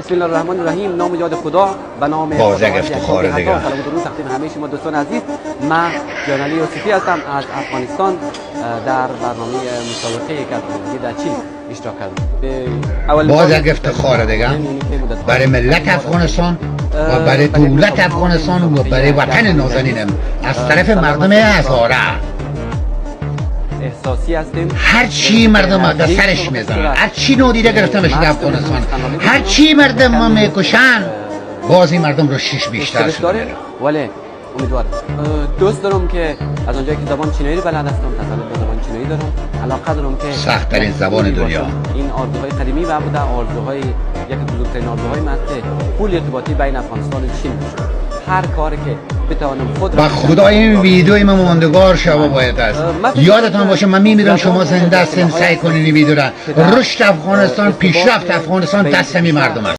بسم الله الرحمن الرحیم. نام یاد خدا به نام بازک افتخار دیگه. سلام و درود تقدیم همه شما دوستان عزیز. من جانعلی یوسفی هستم از افغانستان. در برنامه مسابقه که در چین اشتراک کردم. بازک افتخار دیگه برای ملت افغانستان و برای دولت افغانستان و برای وطن نازنینم از طرف مردم هزاره. احساسی هستیم. هر چی مردم ما سرش میزنن، هر چی نادیده گرفته میشه در افغانستان، هر چی مردم ما میکشن، بازی مردم رو شش بیشتر شده. ولی امیدوارم دوست دارم که از اونجایی که زبان چینایی رو بلد هستم، تسلط به زبان چینایی دارم، علاقه دارم که سخت ترین زبان دنیا. این آرزوهای قدیمی و بوده، آرزوهای یک بزرگترین آرزوهای من که پول ارتباطی بین افغانستان و چین بشه. هر کاری که بتوانم خود با خدا این ویدیوی ما ماندگار شما باید است. یادتان باشه من میمیرم شما زنده هستین، سعی کنین این ویدیو را. رشد افغانستان، پیشرفت افغانستان دست همین مردم است.